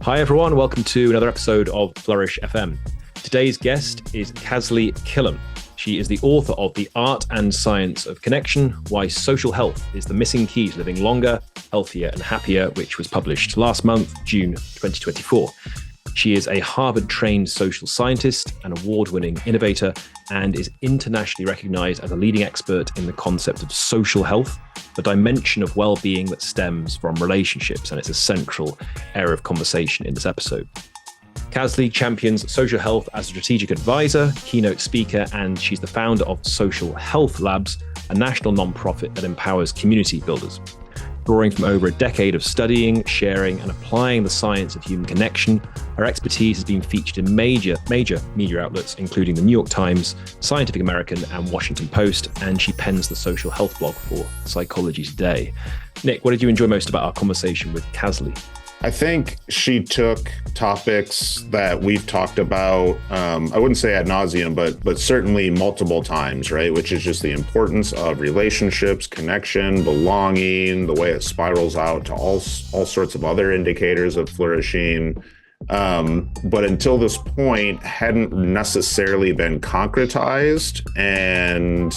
Hi everyone, welcome to another episode of Flourish FM. Today's guest is Kasley Killam. She is the author of The Art and Science of Connection, Why Social Health is the Missing Key to Living Longer, Healthier and Happier, which was published last month, June 2024. She is a Harvard-trained social scientist, an award-winning innovator, and is internationally recognized as a leading expert in the concept of social health, the dimension of well-being that stems from relationships, and it's a central area of conversation in this episode. Kasley champions social health as a strategic advisor, keynote speaker, and she's the founder of Social Health Labs, a national nonprofit that empowers community builders. Drawing from over a decade of studying, sharing, and applying the science of human connection, her expertise has been featured in major media outlets, including the New York Times, Scientific American, and Washington Post, and she pens the social health blog for Psychology Today. Nick, what did you enjoy most about our conversation with Kasley? I think she took topics that we've talked about, I wouldn't say ad nauseum, but certainly multiple times, right? Which is just the importance of relationships, connection, belonging, the way it spirals out to all sorts of other indicators of flourishing. But until this point, hadn't necessarily been concretized and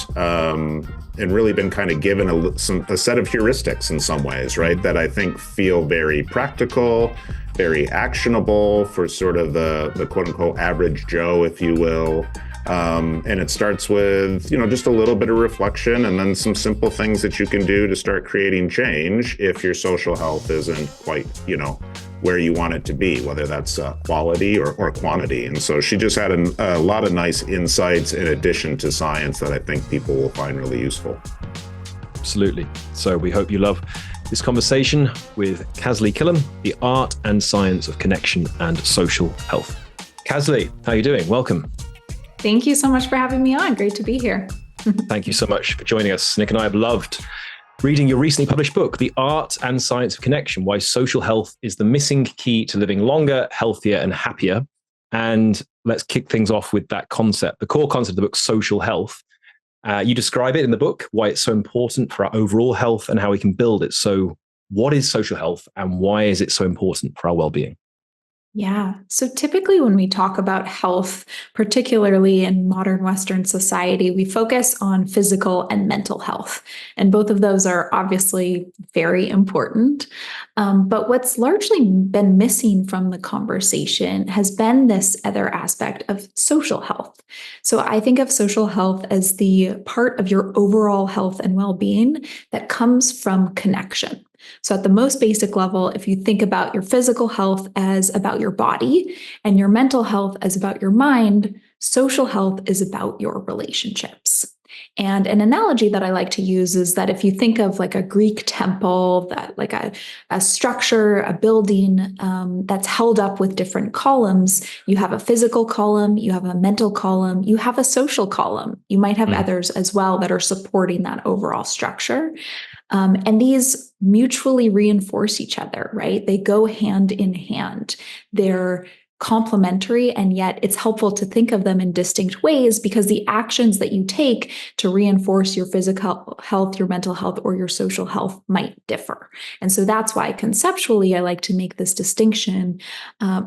really been kind of given a set of heuristics in some ways, right? That I think feel very practical, very actionable for sort of the quote unquote average Joe, if you will. And it starts with, just a little bit of reflection and then some simple things that you can do to start creating change if your social health isn't quite, where you want it to be, whether that's quality or quantity. And so she just had a lot of nice insights in addition to science that I think people will find really useful. Absolutely. So we hope you love this conversation with Kasley Killam, The Art and Science of Connection and Social Health. Kasley, how are you doing? Welcome. Thank you so much for having me on. Great to be here. Thank you so much for joining us. Nick and I have loved reading your recently published book, The Art and Science of Connection, Why Social Health is the Missing Key to Living Longer, Healthier and Happier. And let's kick things off with that concept, the core concept of the book, social health. You describe it in the book, why it's so important for our overall health and how we can build it. So what is social health and why is it so important for our well-being? Yeah. So typically when we talk about health, particularly in modern Western society, we focus on physical and mental health. And both of those are obviously very important. But what's largely been missing from the conversation has been this other aspect of social health. So I think of social health as the part of your overall health and well-being that comes from connection. So at the most basic level, if you think about your physical health as about your body and your mental health as about your mind, social health is about your relationships. And an analogy that I like to use is that if you think of like a Greek temple, that like a structure, a building that's held up with different columns, you have a physical column, you have a mental column, you have a social column. You might have others as well that are supporting that overall structure. And these mutually reinforce each other, right? They go hand in hand. They're complementary, and yet it's helpful to think of them in distinct ways because the actions that you take to reinforce your physical health, your mental health, or your social health might differ. And so that's why conceptually I like to make this distinction.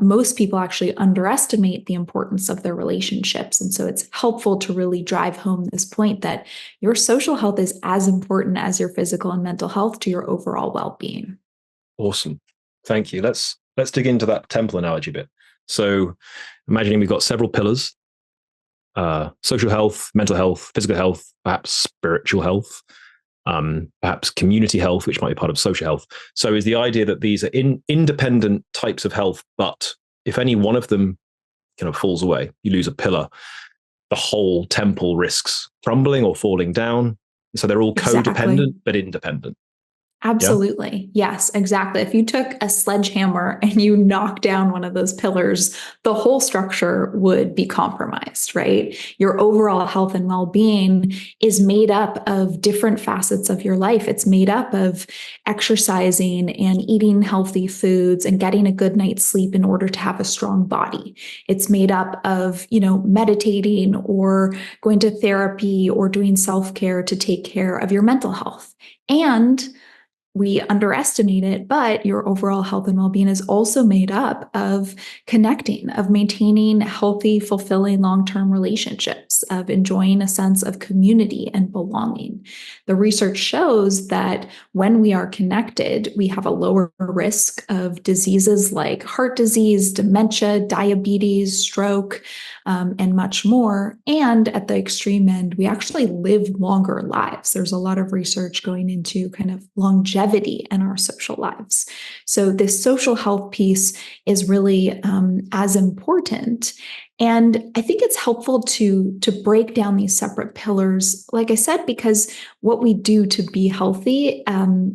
Most people actually underestimate the importance of their relationships. And so it's helpful to really drive home this point that your social health is as important as your physical and mental health to your overall well-being. Awesome. Thank you. Let's dig into that temple analogy a bit. So imagining we've got several pillars, social health, mental health, physical health, perhaps spiritual health, perhaps community health, which might be part of social health. So is the idea that these are independent types of health, but if any one of them kind of falls away, you lose a pillar, the whole temple risks crumbling or falling down. So they're all codependent, but independent. Absolutely. Yeah. Yes, exactly. If you took a sledgehammer and you knock down one of those pillars, the whole structure would be compromised, right? Your overall health and well-being is made up of different facets of your life. It's made up of exercising and eating healthy foods and getting a good night's sleep in order to have a strong body. It's made up of, meditating or going to therapy or doing self-care to take care of your mental health. And we underestimate it, but your overall health and well-being is also made up of connecting, of maintaining healthy, fulfilling long-term relationships, of enjoying a sense of community and belonging. The research shows that when we are connected, we have a lower risk of diseases like heart disease, dementia, diabetes, stroke, and much more. And at the extreme end, we actually live longer lives. There's a lot of research going into kind of longevity in our social lives. So this social health piece is really as important. And I think it's helpful to break down these separate pillars, like I said, because what we do to be healthy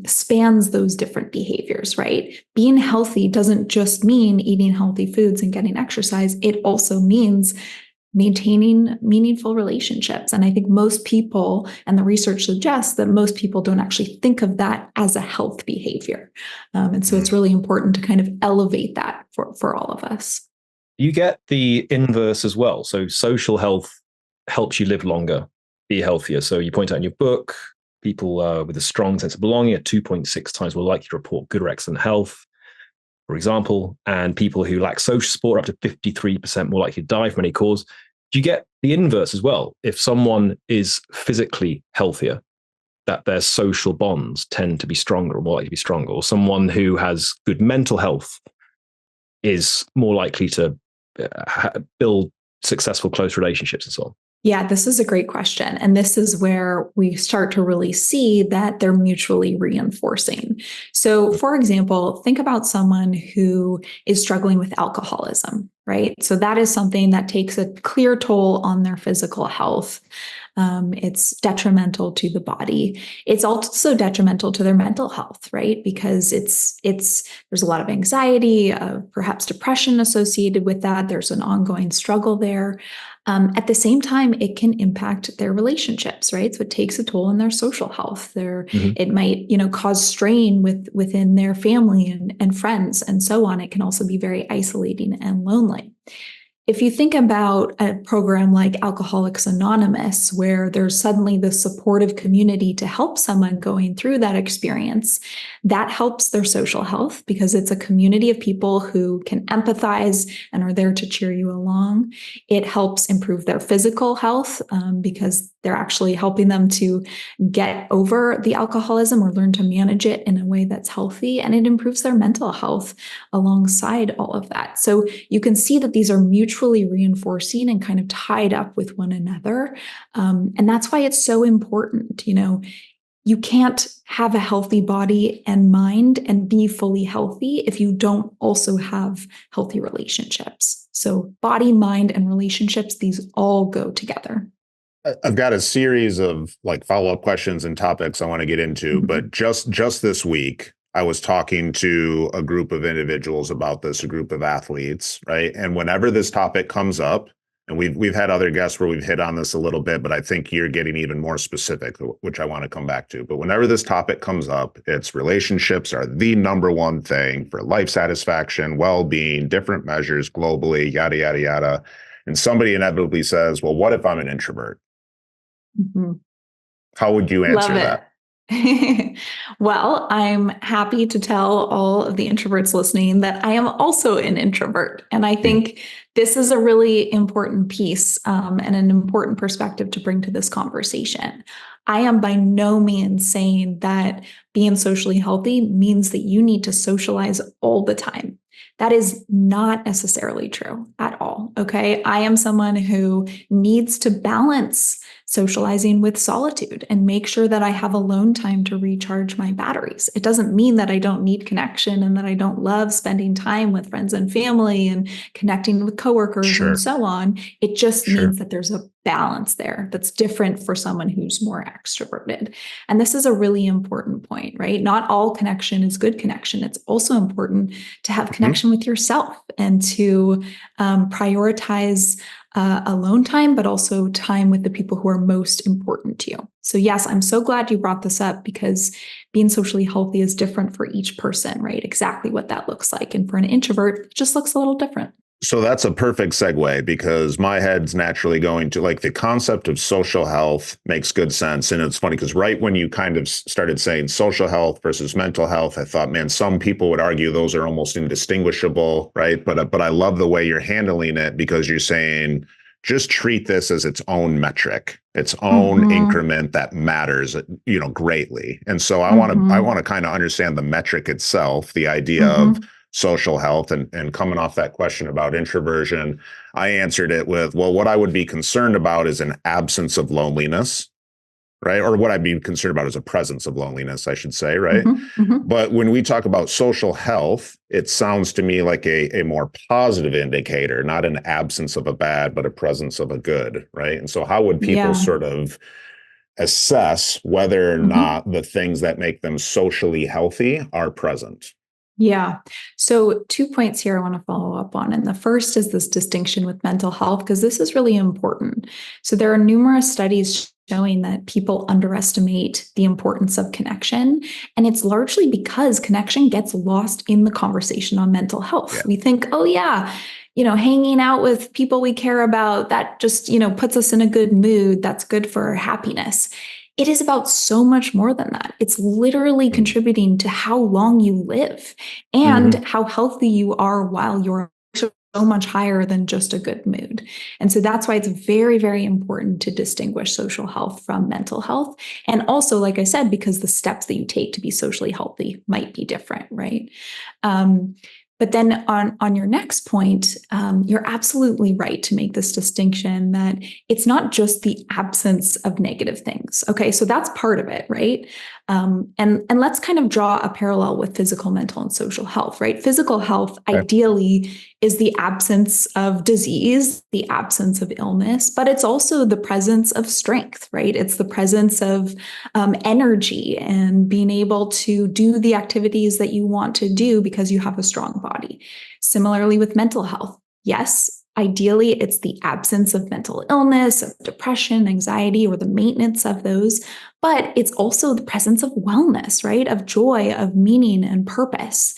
spans those different behaviors, right? Being healthy doesn't just mean eating healthy foods and getting exercise. It also means maintaining meaningful relationships. And I think most people, and the research suggests that most people don't actually think of that as a health behavior. And so it's really important to kind of elevate that for all of us. You get the inverse as well. So social health helps you live longer, be healthier. So you point out in your book, people with a strong sense of belonging are 2.6 times more likely to report good or excellent health, for example, and people who lack social support are up to 53% more likely to die from any cause. Do you get the inverse as well? If someone is physically healthier, that their social bonds tend to be stronger or more likely to be stronger, or someone who has good mental health is more likely to build successful, close relationships and so on? Yeah, this is a great question. And this is where we start to really see that they're mutually reinforcing. So, for example, think about someone who is struggling with alcoholism, right? So that is something that takes a clear toll on their physical health. It's detrimental to the body. It's also detrimental to their mental health, right? Because there's a lot of anxiety, perhaps depression associated with that. There's an ongoing struggle there. At the same time, it can impact their relationships, right? So it takes a toll on their social health. It might, cause strain within their family and friends and so on. It can also be very isolating and lonely. If you think about a program like Alcoholics Anonymous, where there's suddenly this supportive community to help someone going through that experience, that helps their social health because it's a community of people who can empathize and are there to cheer you along. It helps improve their physical health because they're actually helping them to get over the alcoholism or learn to manage it in a way that's healthy. And it improves their mental health alongside all of that. So you can see that these are mutually reinforcing and kind of tied up with one another. And that's why it's so important. You can't have a healthy body and mind and be fully healthy if you don't also have healthy relationships. So body, mind, and relationships, these all go together. I've got a series of follow-up questions and topics I want to get into, but just this week, I was talking to a group of individuals about this, a group of athletes, right? And whenever this topic comes up, and we've had other guests where we've hit on this a little bit, but I think you're getting even more specific, which I want to come back to. But whenever this topic comes up, it's relationships are the number one thing for life satisfaction, well-being, different measures globally, yada, yada, yada. And somebody inevitably says, well, what if I'm an introvert? Mm-hmm. How would you answer that? Well, I'm happy to tell all of the introverts listening that I am also an introvert. And I think this is a really important piece and an important perspective to bring to this conversation. I am by no means saying that being socially healthy means that you need to socialize all the time. That is not necessarily true at all. Okay. I am someone who needs to balance socializing with solitude and make sure that I have alone time to recharge my batteries. It doesn't mean that I don't need connection and that I don't love spending time with friends and family and connecting with coworkers and so on. It just means that there's a balance there that's different for someone who's more extroverted. And this is a really important point, right? Not all connection is good connection. It's also important to have connection with yourself and to prioritize alone time, but also time with the people who are most important to you. So yes, I'm so glad you brought this up because being socially healthy is different for each person, right? Exactly what that looks like. And for an introvert, it just looks a little different. So that's a perfect segue because my head's naturally going to like the concept of social health makes good sense. And it's funny because right when you kind of started saying social health versus mental health, I thought, man, some people would argue those are almost indistinguishable, right? But I love the way you're handling it because you're saying just treat this as its own metric, its own increment that matters, greatly. And so I want to kind of understand the metric itself, the idea of social health, and coming off that question about introversion, I answered it with, well, what I would be concerned about is an absence of loneliness, right? Or what I'd be concerned about is a presence of loneliness, I should say, right? But when we talk about social health, it sounds to me like a more positive indicator, not an absence of a bad, but a presence of a good, right? And so how would people sort of assess whether or not the things that make them socially healthy are present? Yeah. So 2 points here I want to follow up on. And the first is this distinction with mental health, because this is really important. So there are numerous studies showing that people underestimate the importance of connection. And it's largely because connection gets lost in the conversation on mental health. Yeah. We think, oh, yeah, hanging out with people we care about, that just, puts us in a good mood. That's good for our happiness. It is about so much more than that. It's literally contributing to how long you live and how healthy you are while you're so much higher than just a good mood. And so that's why it's very, very important to distinguish social health from mental health. And also, like I said, because the steps that you take to be socially healthy might be different, right? But then on your next point, you're absolutely right to make this distinction that it's not just the absence of negative things. Okay, so that's part of it, right? And let's kind of draw a parallel with physical, mental, and social health, right? Physical health ideally is the absence of disease, the absence of illness, but it's also the presence of strength, right? It's the presence of energy and being able to do the activities that you want to do because you have a strong body. Similarly with mental health, yes, ideally it's the absence of mental illness, of depression, anxiety, or the maintenance of those, but it's also the presence of wellness, right? Of joy, of meaning and purpose.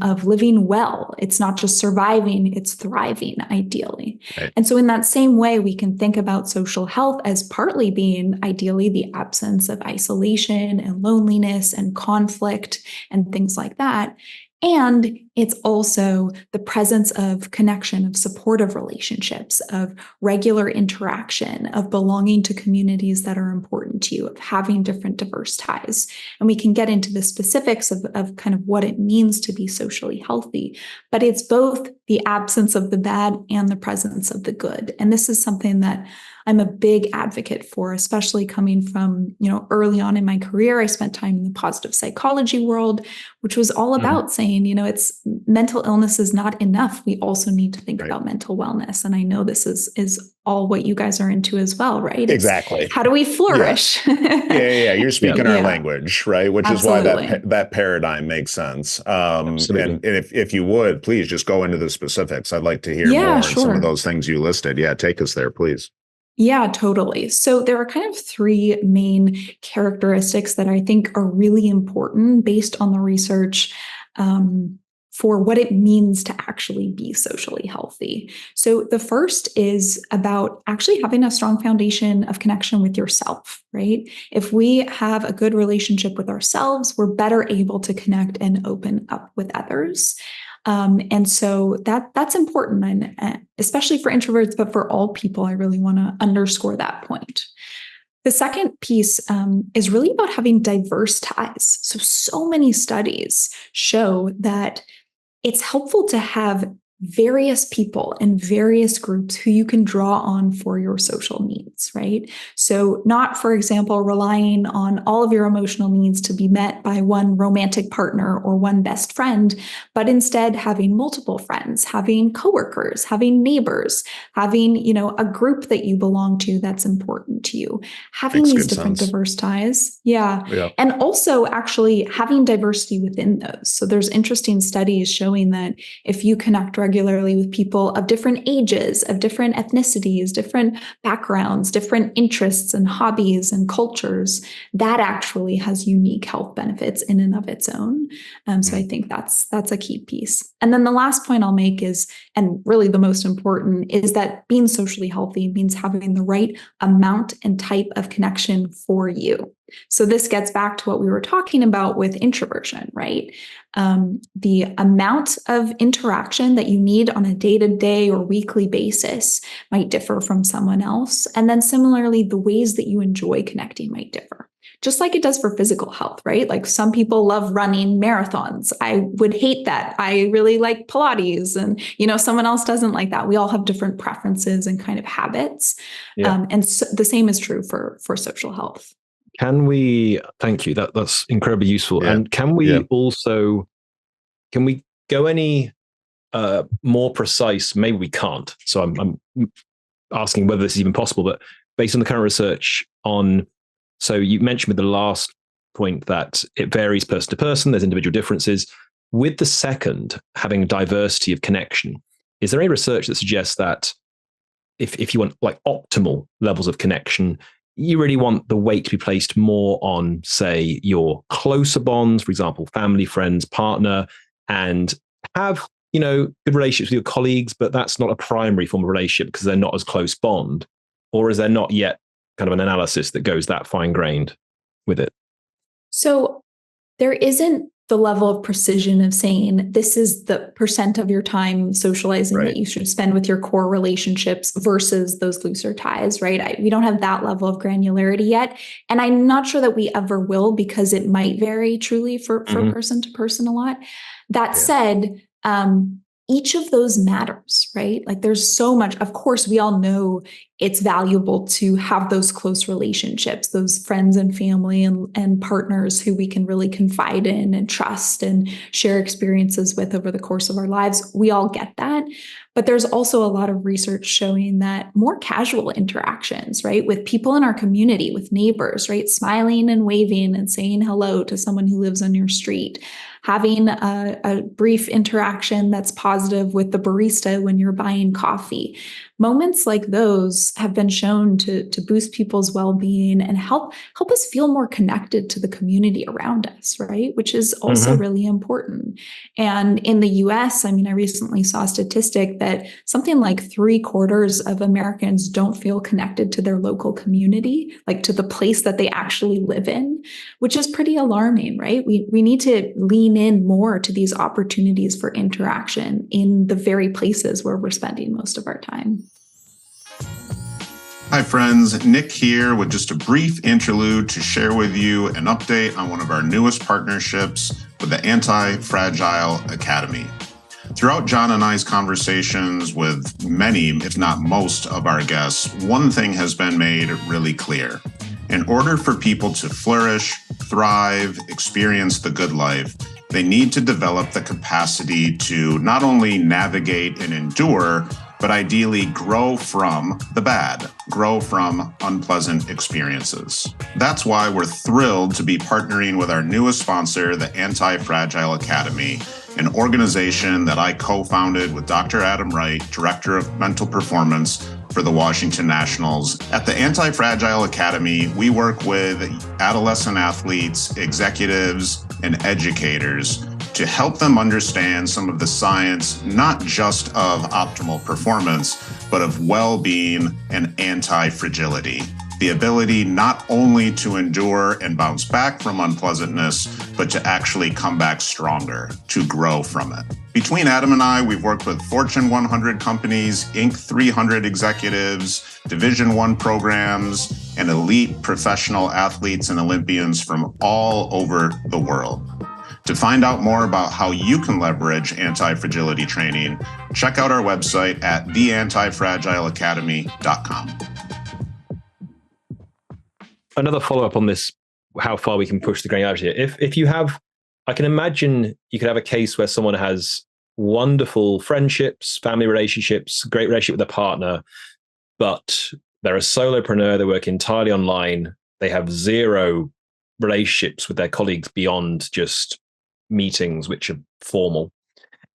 Of living well. It's not just surviving, it's thriving, ideally. Right. And so in that same way, we can think about social health as partly being ideally the absence of isolation and loneliness and conflict and things like that. And it's also the presence of connection, of supportive relationships, of regular interaction, of belonging to communities that are important to you, of having different diverse ties. And we can get into the specifics of kind of what it means to be socially healthy, but it's both the absence of the bad and the presence of the good. And this is something that I'm a big advocate for, especially coming from, early on in my career. I spent time in the positive psychology world, which was all about saying, it's mental illness is not enough. We also need to think about mental wellness. And I know this is all what you guys are into as well, right? Exactly. How do we flourish? Yeah. You're speaking our language, right? Which Absolutely. is why that paradigm makes sense. And if you would, please just go into the specifics. I'd like to hear more on some of those things you listed. Yeah, take us there, please. Yeah, totally. So there are kind of three main characteristics that I think are really important based on the research for what it means to actually be socially healthy. So the first is about actually having a strong foundation of connection with yourself, right? If we have a good relationship with ourselves, we're better able to connect and open up with others. And so that's important, and especially for introverts, but for all people, I really want to underscore that point. The second piece is really about having diverse ties. So many studies show that it's helpful to have various people and various groups who you can draw on for your social needs, right? So not, for example, relying on all of your emotional needs to be met by one romantic partner or one best friend, but instead having multiple friends, having coworkers, having neighbors, having, a group that you belong to that's important to you, having these different diverse ties. Yeah. And also actually having diversity within those. So there's interesting studies showing that if you connect regularly regularly with people of different ages, of different ethnicities, different backgrounds, different interests and hobbies and cultures, that actually has unique health benefits in and of its own. So I think that's a key piece. And then the last point I'll make is, and really the most important, is that being socially healthy means having the right amount and type of connection for you. So this gets back to what we were talking about with introversion, right? The amount of interaction that you need on a day-to-day or weekly basis might differ from someone else. And then similarly, the ways that you enjoy connecting might differ. Just like it does for physical health, right? Like some people love running marathons. I would hate that. I really like Pilates, and someone else doesn't like that. We all have different preferences and kind of habits. Yeah. And so the same is true for social health. Thank you. That's incredibly useful. Yeah. And can we go any more precise? Maybe we can't. So I'm asking whether this is even possible, but based on the current research so you mentioned with the last point that it varies person to person, there's individual differences. With the second, having diversity of connection, is there any research that suggests that if you want like optimal levels of connection, you really want the weight to be placed more on, say, your closer bonds, for example, family, friends, partner, and have, good relationships with your colleagues, but that's not a primary form of relationship because they're not as close bond? Or is there not yet kind of an analysis that goes that fine-grained with it? So there isn't the level of precision of saying this is the percent of your time socializing that you should spend with your core relationships versus those looser ties, right? We don't have that level of granularity yet. And I'm not sure that we ever will, because it might vary truly for person to person a lot. That said, each of those matters, right? Like there's so much, of course, we all know it's valuable to have those close relationships, those friends and family and partners who we can really confide in and trust and share experiences with over the course of our lives. We all get that. But there's also a lot of research showing that more casual interactions, right, with people in our community, with neighbors, right, smiling and waving and saying hello to someone who lives on your street, having a brief interaction that's positive with the barista when you're buying coffee. Moments like those have been shown to boost people's well-being and help us feel more connected to the community around us, right? Which is also really important. And in the US, I recently saw a statistic that something like 3/4 of Americans don't feel connected to their local community, like to the place that they actually live in, which is pretty alarming, right? We need to lean in more to these opportunities for interaction in the very places where we're spending most of our time. Hi friends, Nick here with just a brief interlude to share with you an update on one of our newest partnerships with the Anti-Fragile Academy. Throughout John and I's conversations with many, if not most, of our guests, one thing has been made really clear. In order for people to flourish, thrive, experience the good life, they need to develop the capacity to not only navigate and endure, but ideally grow from the bad, grow from unpleasant experiences. That's why we're thrilled to be partnering with our newest sponsor, the Anti-Fragile Academy, an organization that I co-founded with Dr. Adam Wright, Director of Mental Performance for the Washington Nationals. At the Anti-Fragile Academy, we work with adolescent athletes, executives, and educators to help them understand some of the science, not just of optimal performance, but of well-being and anti-fragility. The ability not only to endure and bounce back from unpleasantness, but to actually come back stronger, to grow from it. Between Adam and I, we've worked with Fortune 100 companies, Inc. 300 executives, Division I programs, and elite professional athletes and Olympians from all over the world. To find out more about how you can leverage anti-fragility training, check out our website at theantifragileacademy.com. Another follow-up on this, how far we can push the granularity. If you have, I can imagine you could have a case where someone has wonderful friendships, family relationships, great relationship with a partner, but they're a solopreneur, they work entirely online, they have zero relationships with their colleagues beyond just meetings, which are formal.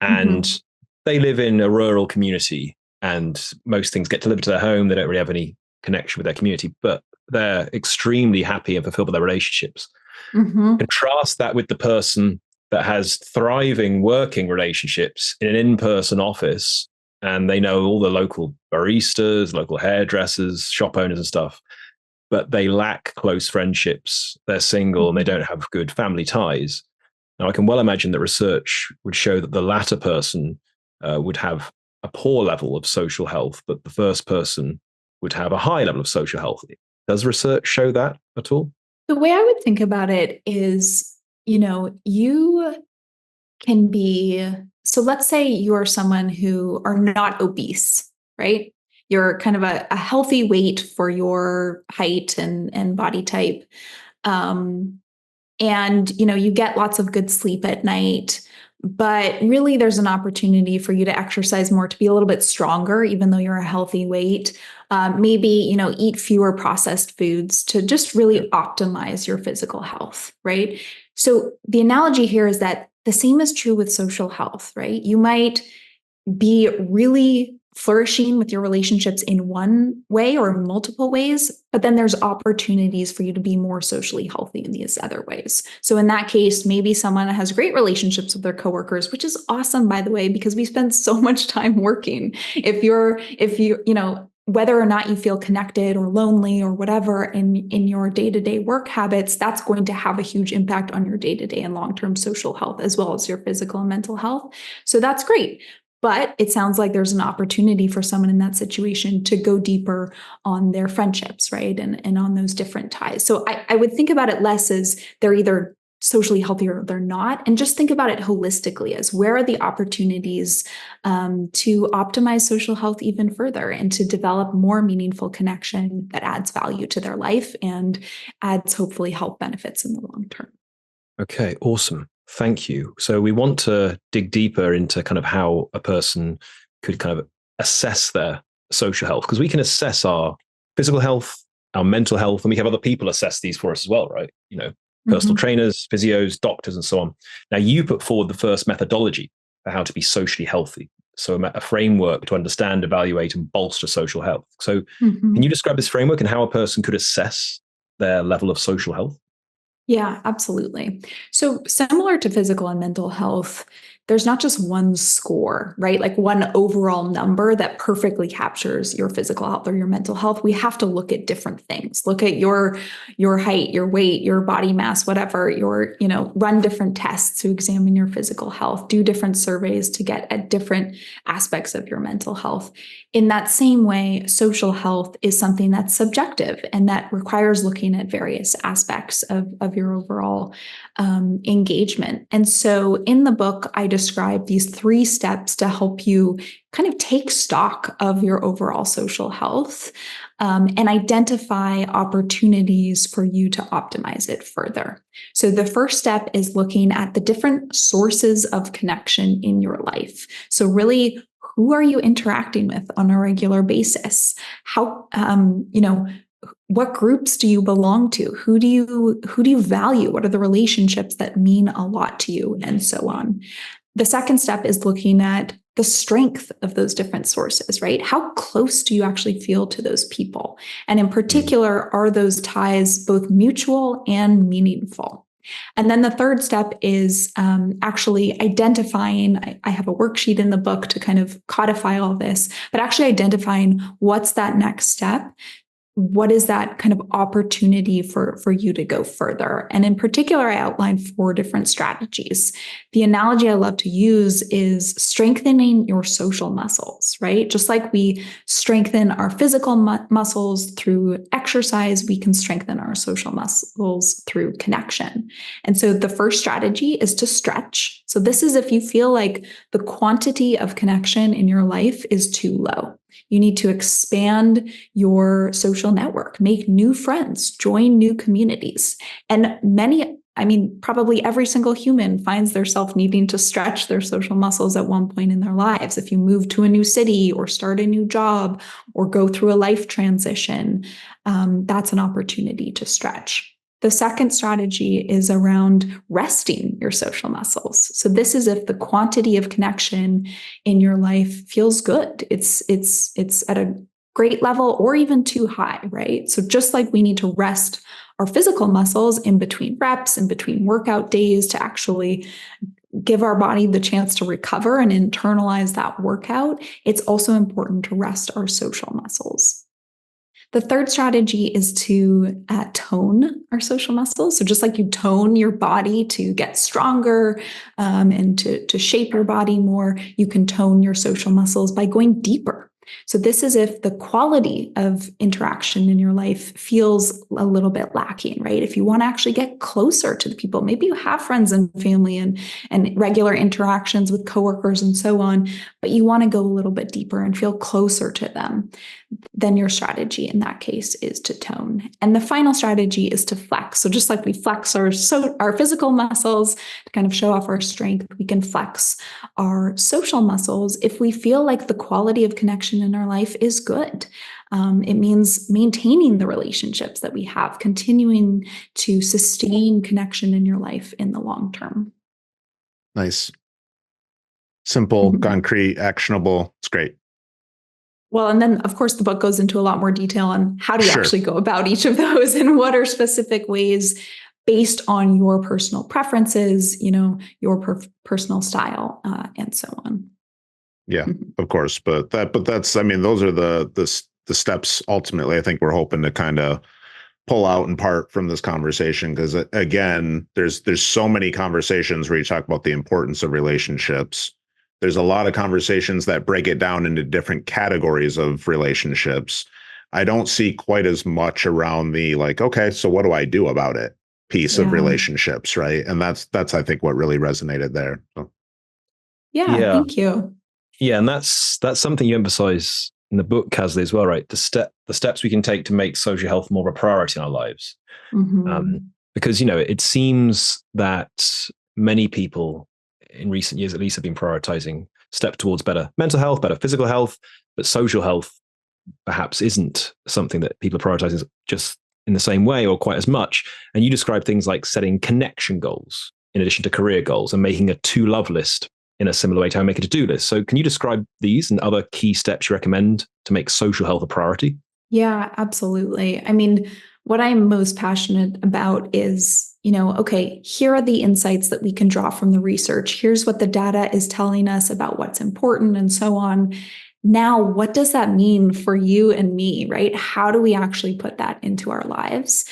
And they live in a rural community and most things get delivered to their home. They don't really have any connection with their community, but they're extremely happy and fulfilled with their relationships. Contrast that with the person that has thriving working relationships in an in-person office, and they know all the local baristas, local hairdressers, shop owners and stuff, but they lack close friendships. They're single and they don't have good family ties. Now, I can well imagine that research would show that the latter person would have a poor level of social health, but the first person would have a high level of social health. Does research show that at all? The way I would think about it is, you can be, so let's say you're someone who are not obese, right? You're kind of a healthy weight for your height and body type. And, you get lots of good sleep at night, but really there's an opportunity for you to exercise more, to be a little bit stronger, even though you're a healthy weight. Maybe, eat fewer processed foods to just really optimize your physical health, right? So the analogy here is that the same is true with social health, right? You might be really flourishing with your relationships in one way or multiple ways, but then there's opportunities for you to be more socially healthy in these other ways. So in that case, maybe someone has great relationships with their coworkers, which is awesome, by the way, because we spend so much time working. If you, whether or not you feel connected or lonely or whatever in your day-to-day work habits, that's going to have a huge impact on your day-to-day and long-term social health, as well as your physical and mental health. So that's great. But it sounds like there's an opportunity for someone in that situation to go deeper on their friendships, right? And on those different ties. So I would think about it less as they're either socially healthy or they're not, and just think about it holistically as where are the opportunities to optimize social health even further and to develop more meaningful connection that adds value to their life and adds hopefully health benefits in the long term. Okay, awesome. Thank you. So we want to dig deeper into kind of how a person could kind of assess their social health, because we can assess our physical health, our mental health, and we have other people assess these for us as well, right? Personal trainers, physios, doctors, and so on. Now, you put forward the first methodology for how to be socially healthy. So a framework to understand, evaluate, and bolster social health. So can you describe this framework and how a person could assess their level of social health? Yeah, absolutely. So similar to physical and mental health, there's not just one score, right? Like one overall number that perfectly captures your physical health or your mental health. We have to look at different things. Look at your height, your weight, your body mass, whatever, run different tests to examine your physical health, do different surveys to get at different aspects of your mental health. In that same way, social health is something that's subjective and that requires looking at various aspects of your overall engagement. And so in the book, I describe these 3 steps to help you kind of take stock of your overall social health and identify opportunities for you to optimize it further. So the first step is looking at the different sources of connection in your life. So really, who are you interacting with on a regular basis? How, what groups do you belong to? Who do you value? What are the relationships that mean a lot to you? And so on. The second step is looking at the strength of those different sources, right? How close do you actually feel to those people? And in particular, are those ties both mutual and meaningful? And then the third step is actually identifying, I have a worksheet in the book to kind of codify all this, but actually identifying what's that next step. What is that kind of opportunity for you to go further? And in particular, I outlined 4 different strategies. The analogy I love to use is strengthening your social muscles, right? Just like we strengthen our physical muscles through exercise, we can strengthen our social muscles through connection. And so the first strategy is to stretch. So this is if you feel like the quantity of connection in your life is too low. You need to expand your social network, make new friends, join new communities. And probably every single human finds themselves needing to stretch their social muscles at one point in their lives. If you move to a new city or start a new job or go through a life transition, that's an opportunity to stretch. The second strategy is around resting your social muscles. So this is if the quantity of connection in your life feels good. It's at a great level or even too high, right? So just like we need to rest our physical muscles in between reps, in between workout days to actually give our body the chance to recover and internalize that workout, it's also important to rest our social muscles. The third strategy is to tone our social muscles. So just like you tone your body to get stronger and to shape your body more, you can tone your social muscles by going deeper. So this is if the quality of interaction in your life feels a little bit lacking, right? If you want to actually get closer to the people, maybe you have friends and family and regular interactions with coworkers and so on, but you want to go a little bit deeper and feel closer to them, then your strategy in that case is to tone. And the final strategy is to flex. So just like we flex our physical muscles to kind of show off our strength, we can flex our social muscles if we feel like the quality of connection in our life is good. It means maintaining the relationships that we have, continuing to sustain connection in your life in the long term. Nice. Simple, concrete, actionable. It's great. Well, and then, of course, the book goes into a lot more detail on how do you actually go about each of those and what are specific ways based on your personal preferences, your personal style, and so on. Yeah, of course. But that's, I mean, those are the steps ultimately I think we're hoping to kind of pull out in part from this conversation, because again, there's so many conversations where you talk about the importance of relationships. There's a lot of conversations that break it down into different categories of relationships. I don't see quite as much around the like, okay, so what do I do about it piece of relationships, right? And that's I think what really resonated there. So. Yeah, thank you. Yeah, and that's something you emphasize in the book, Kasley, as well, right? The steps we can take to make social health more of a priority in our lives. Because, it seems that many people in recent years, at least, have been prioritizing steps towards better mental health, better physical health, but social health perhaps isn't something that people are prioritizing just in the same way or quite as much. And you describe things like setting connection goals in addition to career goals and making a to-love list in a similar way to how I make a to-do list. So can you describe these and other key steps you recommend to make social health a priority? Yeah, absolutely. I mean, what I'm most passionate about is, okay, here are the insights that we can draw from the research. Here's what the data is telling us about what's important and so on. Now, what does that mean for you and me, right? How do we actually put that into our lives?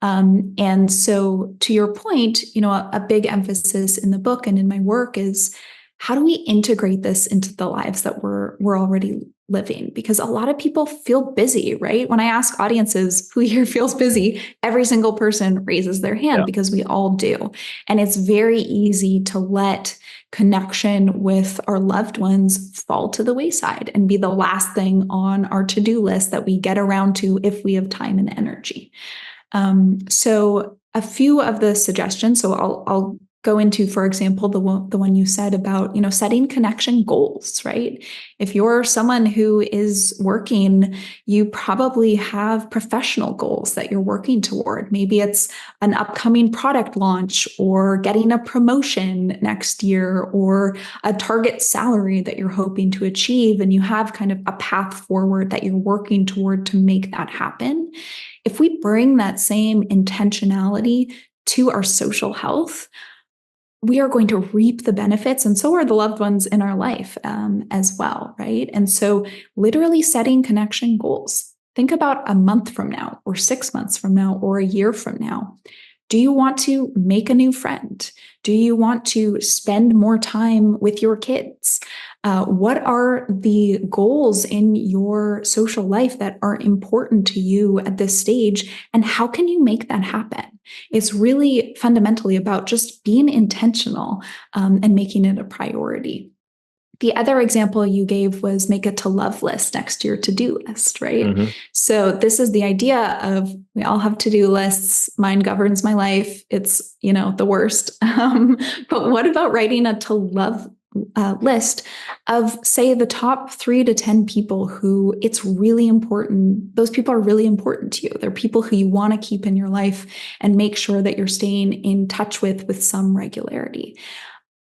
And so to your point, a big emphasis in the book and in my work is how do we integrate this into the lives that we're already living? Because a lot of people feel busy, right? When I ask audiences who here feels busy, every single person raises their hand because we all do. And it's very easy to let connection with our loved ones fall to the wayside and be the last thing on our to-do list that we get around to if we have time and energy. So a few of the suggestions, so I'll go into, for example, the one you said about, setting connection goals, right? If you're someone who is working, you probably have professional goals that you're working toward. Maybe it's an upcoming product launch or getting a promotion next year or a target salary that you're hoping to achieve. And you have kind of a path forward that you're working toward to make that happen. If we bring that same intentionality to our social health, we are going to reap the benefits, and so are the loved ones in our life as well, right? And so literally setting connection goals. Think about a month from now or 6 months from now or a year from now. Do you want to make a new friend? Do you want to spend more time with your kids? What are the goals in your social life that are important to you at this stage? And how can you make that happen? It's really fundamentally about just being intentional and making it a priority. The other example you gave was make a to-love list next to your to-do list, right? So this is the idea of we all have to-do lists. Mine governs my life. It's, the worst. But what about writing a to-love list of, say, the top 3 to 10 people who it's really important. Those people are really important to you. They're people who you want to keep in your life and make sure that you're staying in touch with some regularity.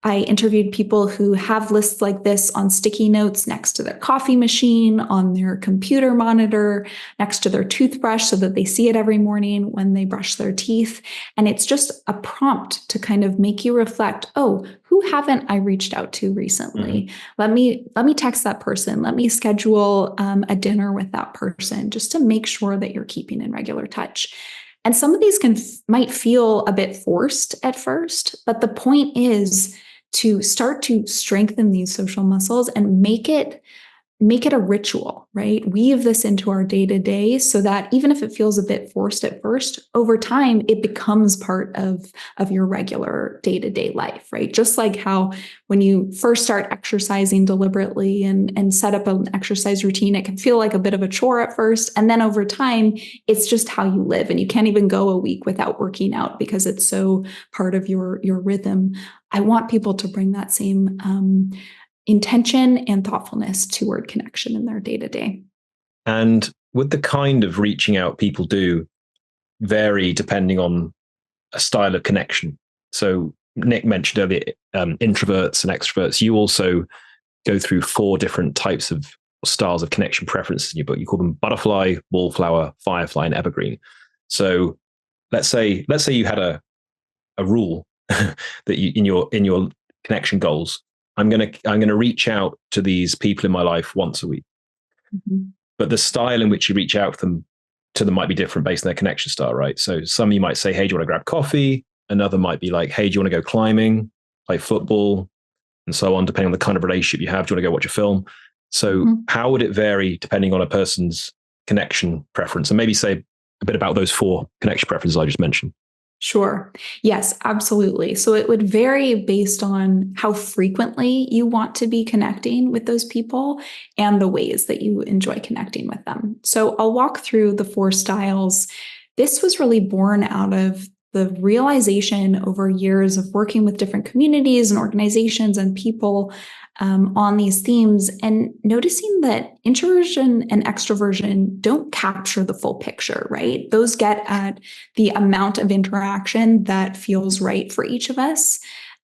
I interviewed people who have lists like this on sticky notes next to their coffee machine, on their computer monitor, next to their toothbrush so that they see it every morning when they brush their teeth. And it's just a prompt to kind of make you reflect, oh, who haven't I reached out to recently? Mm-hmm. Let me text that person. Let me schedule a dinner with that person just to make sure that you're keeping in regular touch. And some of these might feel a bit forced at first, but the point is to start to strengthen these social muscles and make it a ritual, right? Weave this into our day-to-day so that even if it feels a bit forced at first, over time, it becomes part of your regular day-to-day life, right? Just like how when you first start exercising deliberately and set up an exercise routine, it can feel like a bit of a chore at first. And then over time, it's just how you live. And you can't even go a week without working out because it's so part of your rhythm. I want people to bring that same intention and thoughtfulness toward connection in their day-to-day. And would the kind of reaching out people do vary depending on a style of connection? So Nick mentioned earlier introverts and extroverts. You also go through 4 different types of styles of connection preferences in your book. You call them butterfly, wallflower, firefly, and evergreen. So let's say you had a rule that you in your connection goals. I'm gonna reach out to these people in my life once a week. Mm-hmm. But the style in which you reach out to them might be different based on their connection style, right? So some you might say, hey, do you want to grab coffee? Another might be like, hey, do you want to go climbing, play football, and so on, depending on the kind of relationship you have. Do you want to go watch a film? So how would it vary depending on a person's connection preference? And maybe say a bit about those 4 connection preferences I just mentioned. Sure. Yes, absolutely. So it would vary based on how frequently you want to be connecting with those people and the ways that you enjoy connecting with them. So I'll walk through the 4 styles. This was really born out of the realization over years of working with different communities and organizations and people on these themes and noticing that introversion and extroversion don't capture the full picture, right? Those get at the amount of interaction that feels right for each of us.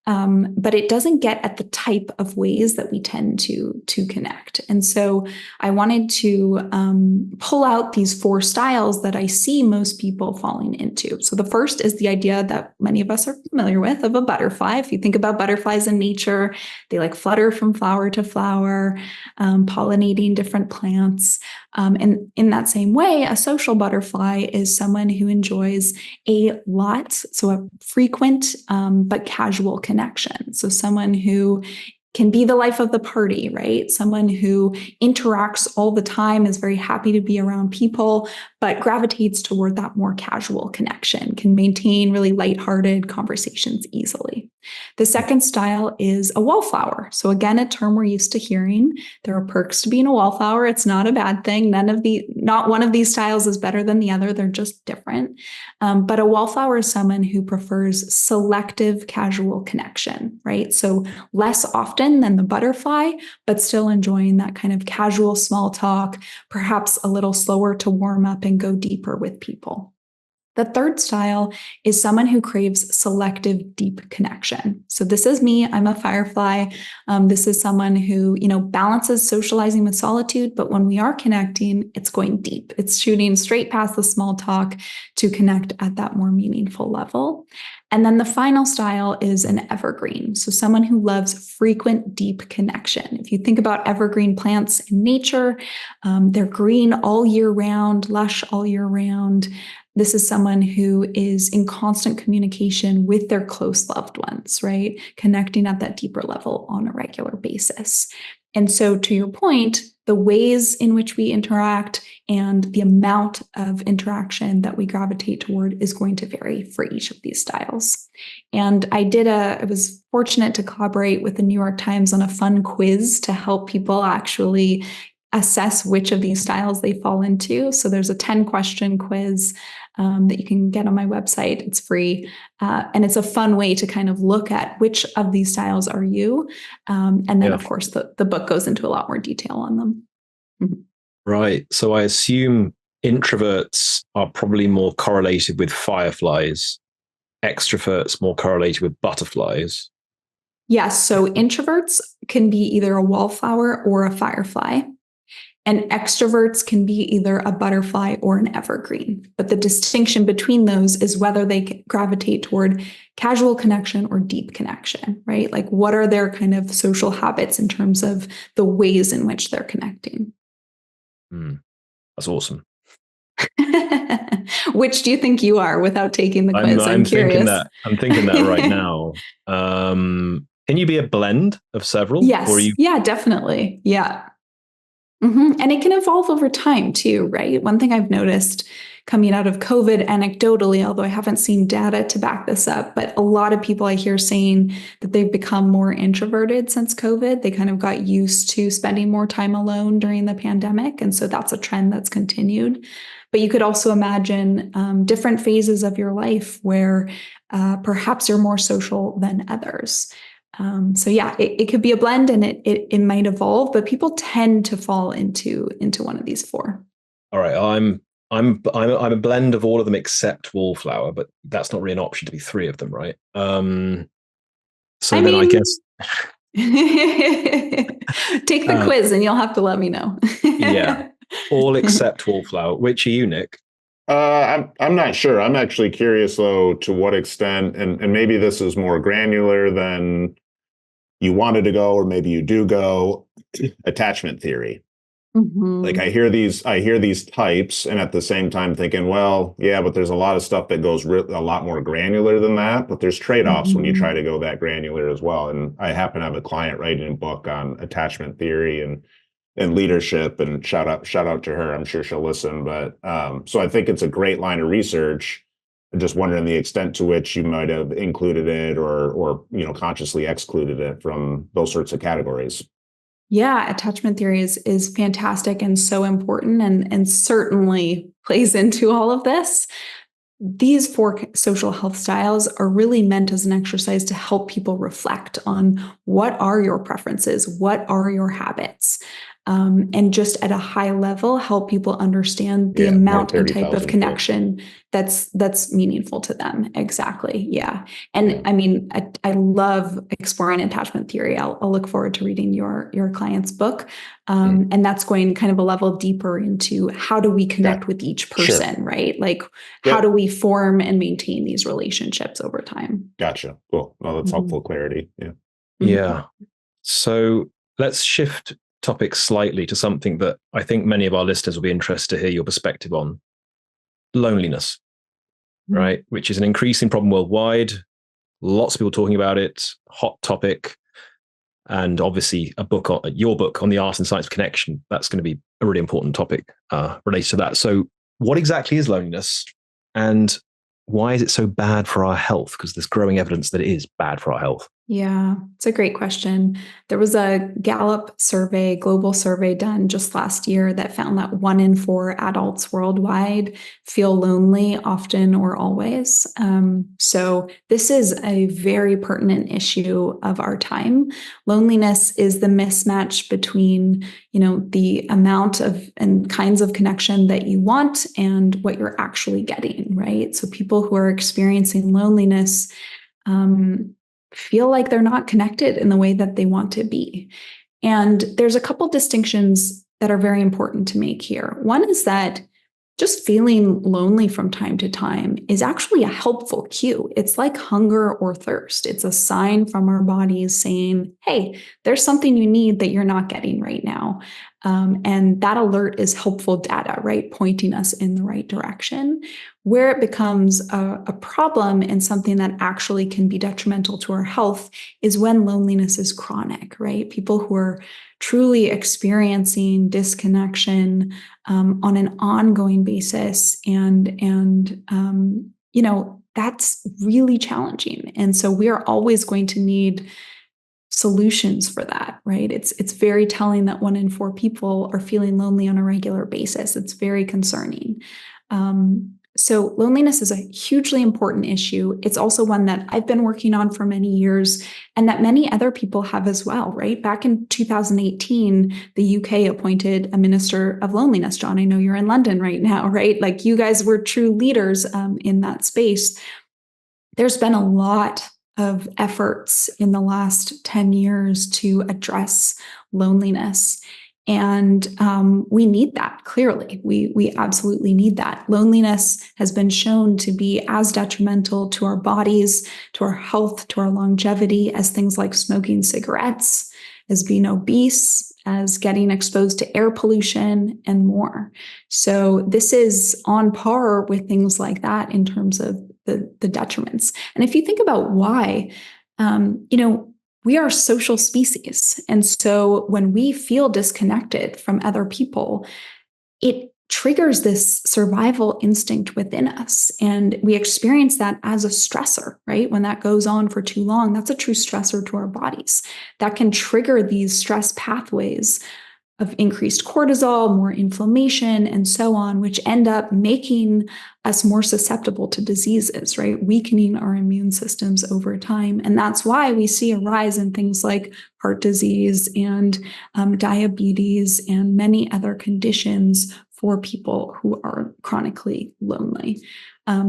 But it doesn't get at the type of ways that we tend to connect. And so I wanted to pull out these 4 styles that I see most people falling into. So the first is the idea that many of us are familiar with of a butterfly. If you think about butterflies in nature, they like flutter from flower to flower, pollinating different plants. And in that same way, a social butterfly is someone who enjoys a lot, so a frequent but casual connection. So someone who can be the life of the party, right? Someone who interacts all the time, is very happy to be around people, but gravitates toward that more casual connection, can maintain really lighthearted conversations easily. The second style is a wallflower. So again, a term we're used to hearing. There are perks to being a wallflower. It's not a bad thing. Not one of these styles is better than the other. They're just different. But a wallflower is someone who prefers selective casual connection, right? So less often than the butterfly, but still enjoying that kind of casual small talk, perhaps a little slower to warm up and go deeper with people. The third style is someone who craves selective deep connection. So this is me. I'm a firefly. This is someone who, balances socializing with solitude, but when we are connecting, it's going deep. It's shooting straight past the small talk to connect at that more meaningful level. And then the final style is an evergreen. So someone who loves frequent, deep connection. If you think about evergreen plants in nature, they're green all year round, lush all year round. This is someone who is in constant communication with their close loved ones, right? Connecting at that deeper level on a regular basis. And so to your point, the ways in which we interact and the amount of interaction that we gravitate toward is going to vary for each of these styles. And I was fortunate to collaborate with the New York Times on a fun quiz to help people actually assess which of these styles they fall into. So there's a 10-question quiz that you can get on my website. It's free. And it's a fun way to kind of look at which of these styles are you. And then, of course, the book goes into a lot more detail on them. Mm-hmm. Right. So I assume introverts are probably more correlated with fireflies, extroverts more correlated with butterflies. Yes. So introverts can be either a wallflower or a firefly. And extroverts can be either a butterfly or an evergreen. But the distinction between those is whether they gravitate toward casual connection or deep connection, right? Like, what are their kind of social habits in terms of the ways in which they're connecting? That's awesome. Which do you think you are without taking the quiz? I'm curious. I'm thinking that right now. Can you be a blend of several? Yes. Yeah, definitely. Yeah. Mm-hmm. And it can evolve over time too, right? One thing I've noticed coming out of COVID anecdotally, although I haven't seen data to back this up, but a lot of people I hear saying that they've become more introverted since COVID. They kind of got used to spending more time alone during the pandemic. And so that's a trend that's continued. But you could also imagine different phases of your life where perhaps you're more social than others. So yeah, it could be a blend, and it might evolve, but people tend to fall into one of these four. All right, I'm a blend of all of them except wallflower, but that's not really an option to be three of them, right? I guess take the quiz and you'll have to let me know. Yeah, all except wallflower. Which are you, Nick? I'm not sure. I'm actually curious though to what extent, and maybe this is more granular than you wanted to go, or maybe you do go, attachment theory. Mm-hmm. Like I hear these types, and at the same time thinking, well, yeah, but there's a lot of stuff that goes a lot more granular than that. But there's trade-offs when you try to go that granular as well. And I happen to have a client writing a book on attachment theory and leadership, and shout out to her. I'm sure she'll listen. But so I think it's a great line of research. I'm just wondering the extent to which you might have included it or consciously excluded it from those sorts of categories. Yeah, attachment theory is fantastic and so important, and certainly plays into all of this. These four social health styles are really meant as an exercise to help people reflect on what are your preferences, what are your habits, and just at a high level help people understand the amount and type of connection that's meaningful to them. Exactly. Yeah. And I mean, I love exploring attachment theory. I'll look forward to reading your client's book. And that's going kind of a level deeper into how do we connect with each person, right? Like how do we form and maintain these relationships over time? Gotcha. Cool. Well, that's helpful clarity. Yeah. Yeah. So let's shift topics slightly to something that I think many of our listeners will be interested to hear your perspective on: loneliness, right? Which is an increasing problem worldwide. Lots of people talking about it, hot topic. And obviously your book on the art and science of connection, that's going to be a really important topic related to that. So what exactly is loneliness, and why is it so bad for our health? Because there's growing evidence that it is bad for our health. Yeah, it's a great question. There was a Gallup survey, global survey done just last year that found that 1 in 4 adults worldwide feel lonely often or always. So this is a very pertinent issue of our time. Loneliness is the mismatch between, the amount of and kinds of connection that you want and what you're actually getting, right? So people who are experiencing loneliness, feel like they're not connected in the way that they want to be. And there's a couple distinctions that are very important to make here. One is that just feeling lonely from time to time is actually a helpful cue. It's like hunger or thirst. It's a sign from our bodies saying, hey, there's something you need that you're not getting right now. And that alert is helpful data, right? Pointing us in the right direction. Where it becomes a problem and something that actually can be detrimental to our health is when loneliness is chronic, right? People who are truly experiencing disconnection on an ongoing basis, and that's really challenging. And so we are always going to need solutions for that, right? It's very telling that 1 in 4 people are feeling lonely on a regular basis. It's very concerning. So loneliness is a hugely important issue. It's also one that I've been working on for many years and that many other people have as well, right? Back in 2018, the UK appointed a minister of loneliness. John, I know you're in London right now, right? Like you guys were true leaders in that space. There's been a lot of efforts in the last 10 years to address loneliness. And we need that, clearly. We absolutely need that. Loneliness has been shown to be as detrimental to our bodies, to our health, to our longevity as things like smoking cigarettes, as being obese, as getting exposed to air pollution, and more. So this is on par with things like that in terms of the detriments. And if you think about why, we are social species. And so when we feel disconnected from other people, it triggers this survival instinct within us. And we experience that as a stressor, right? When that goes on for too long, that's a true stressor to our bodies. That can trigger these stress pathways of increased cortisol, more inflammation, and so on, which end up making us more susceptible to diseases, right? Weakening our immune systems over time. And that's why we see a rise in things like heart disease and diabetes and many other conditions for people who are chronically lonely.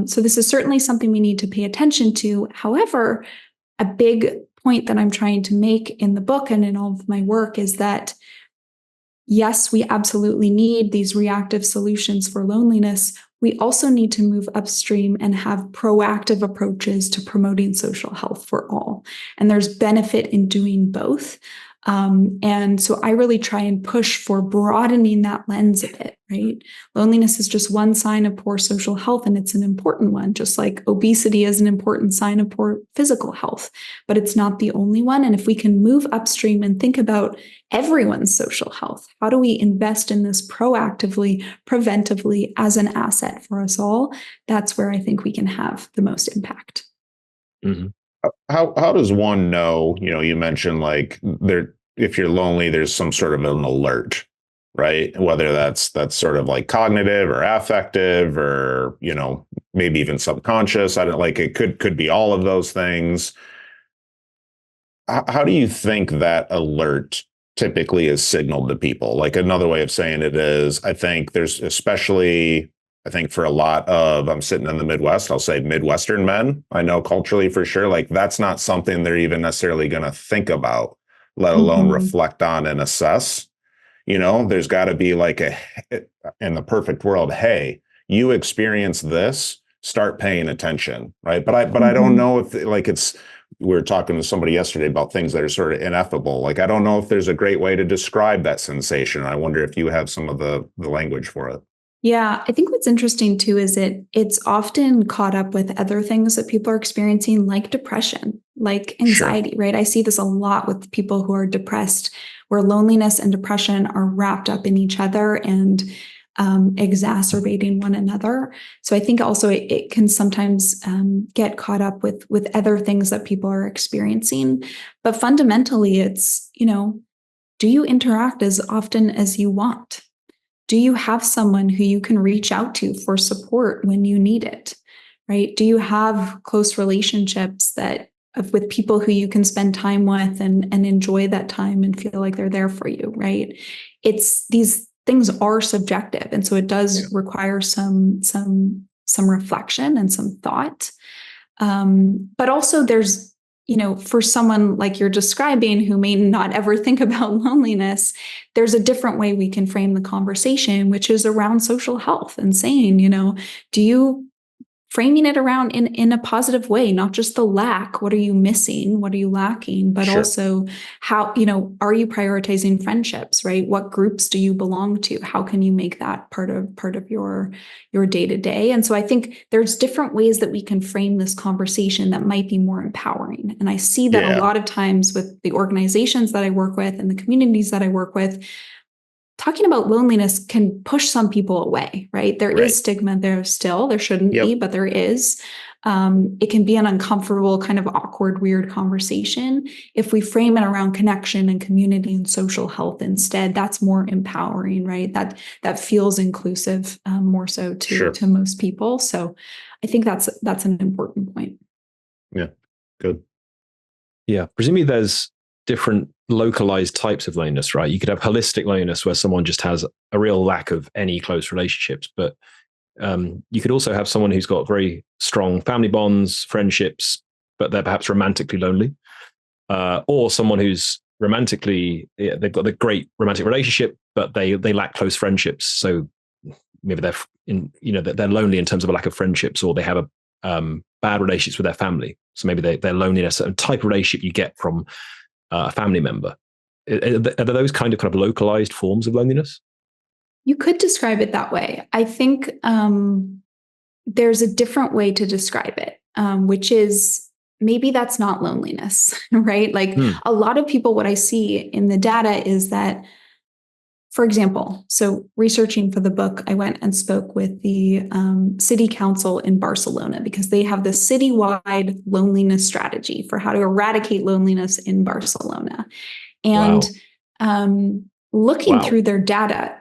So this is certainly something we need to pay attention to. However, a big point that I'm trying to make in the book and in all of my work is that yes, we absolutely need these reactive solutions for loneliness. We also need to move upstream and have proactive approaches to promoting social health for all. And there's benefit in doing both. And so I really try and push for broadening that lens a bit, right? Loneliness is just one sign of poor social health, and it's an important one, just like obesity is an important sign of poor physical health, but it's not the only one. And if we can move upstream and think about everyone's social health, how do we invest in this proactively, preventively as an asset for us all? That's where I think we can have the most impact. Mm-hmm. How does one know, you mentioned like if you're lonely, there's some sort of an alert, right? Whether that's sort of like cognitive or affective or, maybe even subconscious. I don't like it could be all of those things. How do you think that alert typically is signaled to people? Like another way of saying it is, I think there's especially, I think for a lot of, I'm sitting in the Midwest, I'll say Midwestern men, I know culturally for sure, like that's not something they're even necessarily going to think about, let alone reflect on and assess. There's got to be like in the perfect world, hey, you experience this, start paying attention, right? But I don't know if we were talking to somebody yesterday about things that are sort of ineffable. Like, I don't know if there's a great way to describe that sensation. I wonder if you have some of the language for it. Yeah, I think what's interesting too is it's often caught up with other things that people are experiencing, like depression, like anxiety, right? I see this a lot with people who are depressed, where loneliness and depression are wrapped up in each other and exacerbating one another. So I think also it can sometimes get caught up with other things that people are experiencing. But fundamentally, it's, do you interact as often as you want? Do you have someone who you can reach out to for support when you need it, right? Do you have close relationships with people who you can spend time with and enjoy that time and feel like they're there for you, right? These things are subjective. And so it does require some reflection and some thought. But also there's, for someone like you're describing who may not ever think about loneliness, there's a different way we can frame the conversation, which is around social health and saying, do you framing it around in a positive way, not just the lack, what are you missing, what are you lacking, but also how, are you prioritizing friendships, right? What groups do you belong to? How can you make that part of your day-to-day? And so I think there's different ways that we can frame this conversation that might be more empowering. And I see that a lot of times with the organizations that I work with and the communities that I work with, talking about loneliness can push some people away, right? There is stigma there still. There shouldn't be, but there is. It can be an uncomfortable, kind of awkward, weird conversation. If we frame it around connection and community and social health instead, that's more empowering, right? That feels inclusive, more so to most people. So I think that's an important point. Yeah, good. Yeah, presumably there's different localized types of loneliness, right? You could have holistic loneliness where someone just has a real lack of any close relationships, but you could also have someone who's got very strong family bonds, friendships, but they're perhaps romantically lonely, or someone who's they've got a great romantic relationship, but they lack close friendships. So maybe they're lonely in terms of a lack of friendships, or they have a bad relationships with their family. So maybe they're lonely in a certain type of relationship you get from a family member. Are there those kind of localized forms of loneliness? You could describe it that way. I think there's a different way to describe it, which is maybe that's not loneliness, right? Like a lot of people, what I see in the data is that, for example, so researching for the book, I went and spoke with the city council in Barcelona because they have this citywide loneliness strategy for how to eradicate loneliness in Barcelona. And looking through their data,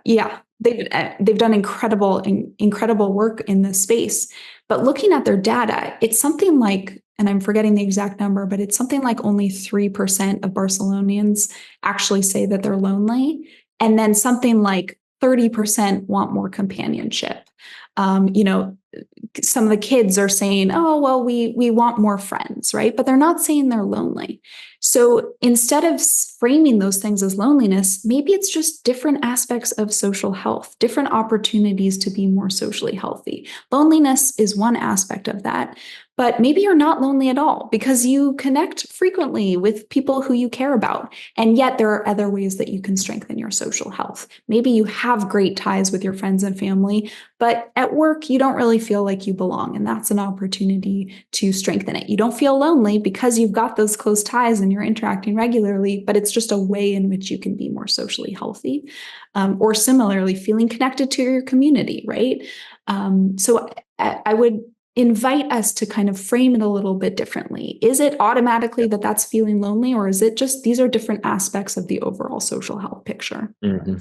they've done incredible work in this space. But looking at their data, it's something like, and I'm forgetting the exact number, but it's something like only 3% of Barcelonians actually say that they're lonely. And then something like 30% want more companionship. Some of the kids are saying, oh, well, we want more friends, right? But they're not saying they're lonely. So instead of framing those things as loneliness, maybe it's just different aspects of social health, different opportunities to be more socially healthy. Loneliness is one aspect of that. But maybe you're not lonely at all because you connect frequently with people who you care about. And yet there are other ways that you can strengthen your social health. Maybe you have great ties with your friends and family, but at work, you don't really feel like you belong. And that's an opportunity to strengthen it. You don't feel lonely because you've got those close ties and you're interacting regularly, but it's just a way in which you can be more socially healthy. Or similarly, feeling connected to your community, right? So I would invite us to kind of frame it a little bit differently. Is it automatically that that's feeling lonely, or is it just these are different aspects of the overall social health picture? Mm-hmm.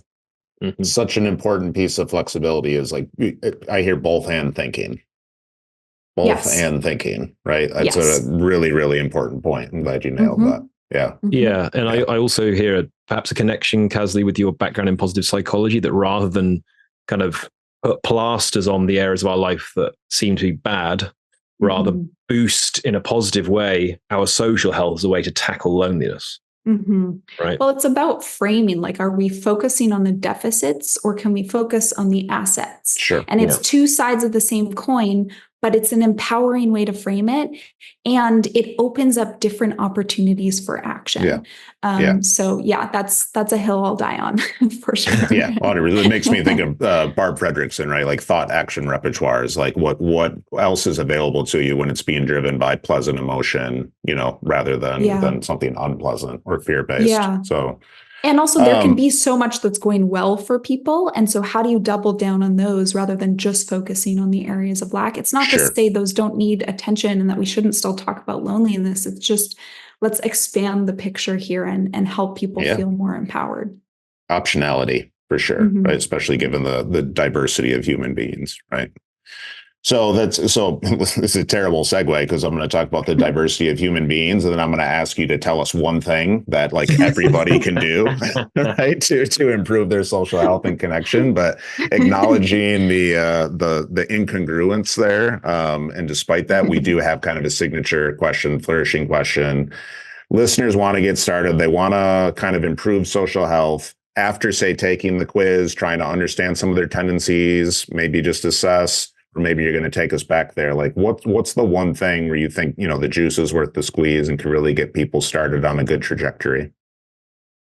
Mm-hmm. Such an important piece of flexibility is like, I hear both and thinking. And thinking, right? That's a really, really important point. I'm glad you nailed that. Yeah. Yeah. And I also hear perhaps a connection, Kasley, with your background in positive psychology, that rather than kind of put plasters on the areas of our life that seem to be bad, rather boost in a positive way our social health as a way to tackle loneliness. Right. Well, it's about framing. Like, are we focusing on the deficits or can we focus on the assets? Sure. And it's two sides of the same coin, but it's an empowering way to frame it. And it opens up different opportunities for action. So that's a hill I'll die on for sure. It makes me think of Barb Fredrickson, right? Like thought action repertoires, like what else is available to you when it's being driven by pleasant emotion, rather than something unpleasant or fear-based. Yeah. So, and also there can be so much that's going well for people. And so how do you double down on those rather than just focusing on the areas of lack? It's not to say those don't need attention and that we shouldn't still talk about loneliness. It's just, let's expand the picture here and help people feel more empowered. Optionality, for sure, right? Especially given the diversity of human beings, right? So this is a terrible segue because I'm going to talk about the diversity of human beings, and then I'm going to ask you to tell us one thing that like everybody can do, right, to improve their social health and connection. But acknowledging the incongruence there, and despite that, we do have kind of a signature question, flourishing question. Listeners want to get started. They want to kind of improve social health after, say, taking the quiz, trying to understand some of their tendencies, maybe just assess. Or maybe you're going to take us back there. Like, what's the one thing where you think, the juice is worth the squeeze and can really get people started on a good trajectory?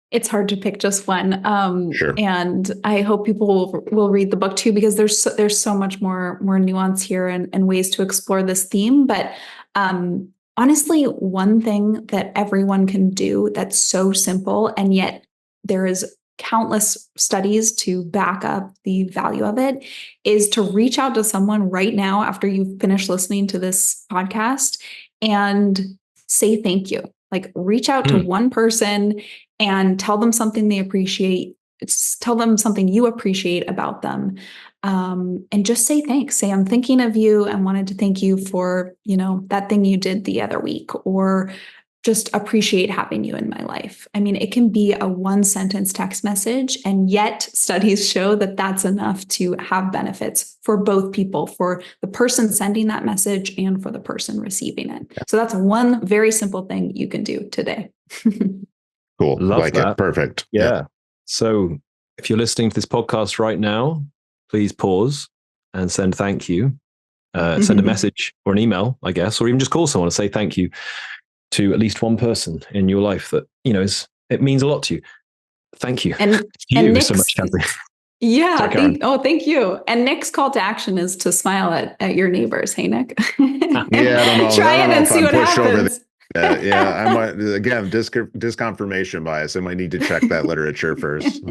It's hard to pick just one. And I hope people will read the book too, because there's so much more nuance here and ways to explore this theme. But honestly, one thing that everyone can do that's so simple, and yet there is countless studies to back up the value of it, is to reach out to someone right now after you've finished listening to this podcast and say thank you. Like, reach out to one person and tell them something they appreciate. Tell them something you appreciate about them. And just say thanks. Say, I'm thinking of you and wanted to thank you for, that thing you did the other week, or just appreciate having you in my life. I mean, it can be a 1-sentence text message, and yet studies show that that's enough to have benefits for both people, for the person sending that message and for the person receiving it. So that's one very simple thing you can do today. Cool. Love like that. It. Perfect. Yeah. So if you're listening to this podcast right now, please pause and send thank you. Send a message or an email, I guess, or even just call someone and say thank you to at least one person in your life that, it means a lot to you. Thank you. And Nick's, so much, Kasley. Yeah. Thank you. And Nick's call to action is to smile at your neighbors. Hey, Nick. Yeah, I don't know. Try it and see what happens. I might, again, disconfirmation bias. I might need to check that literature first.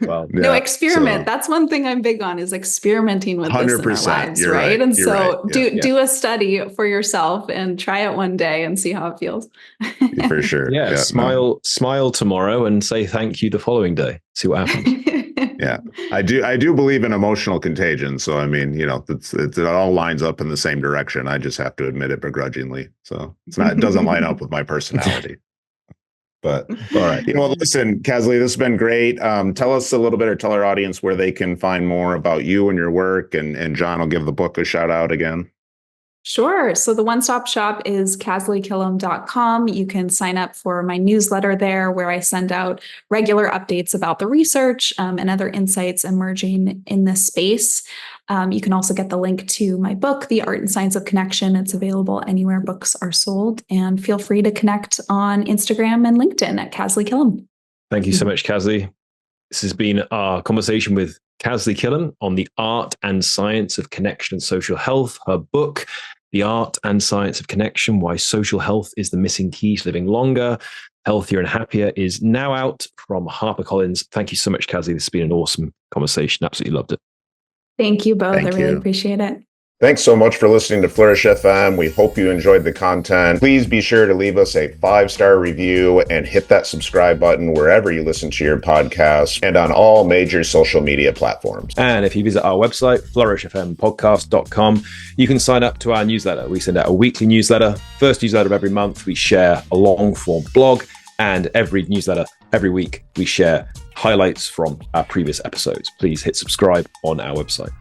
Well, no, experiment. That's one thing I'm big on, is experimenting with this in our lives, right? And so do a study for yourself and try it one day and see how it feels. For sure. Yeah. Smile tomorrow and say thank you the following day. See what happens. Yeah, I do believe in emotional contagion. So, I mean, it all lines up in the same direction. I just have to admit it begrudgingly. So it doesn't line up with my personality. But all right. Well, listen, Kasley, this has been great. Tell us a little bit, or tell our audience where they can find more about you and your work. And John will give the book a shout out again. Sure. So the one-stop shop is KasleyKillam.com. You can sign up for my newsletter there, where I send out regular updates about the research and other insights emerging in this space. You can also get the link to my book, The Art and Science of Connection. It's available anywhere books are sold. And feel free to connect on Instagram and LinkedIn at Kasley Killam. Thank you so much, Kasley. This has been our conversation with Kasley Killam on the art and science of connection and social health. Her book, The Art and Science of Connection, Why Social Health is the Missing Key to Living Longer, Healthier and Happier, is now out from HarperCollins. Thank you so much, Kasley. This has been an awesome conversation. Absolutely loved it. Thank you both. I really appreciate it. Thanks so much for listening to Flourish FM. We hope you enjoyed the content. Please be sure to leave us a 5-star review and hit that subscribe button wherever you listen to your podcast, and on all major social media platforms. And if you visit our website, flourishfmpodcast.com, you can sign up to our newsletter. We send out a weekly newsletter. First newsletter of every month, we share a long form blog, and every newsletter, every week, we share highlights from our previous episodes. Please hit subscribe on our website.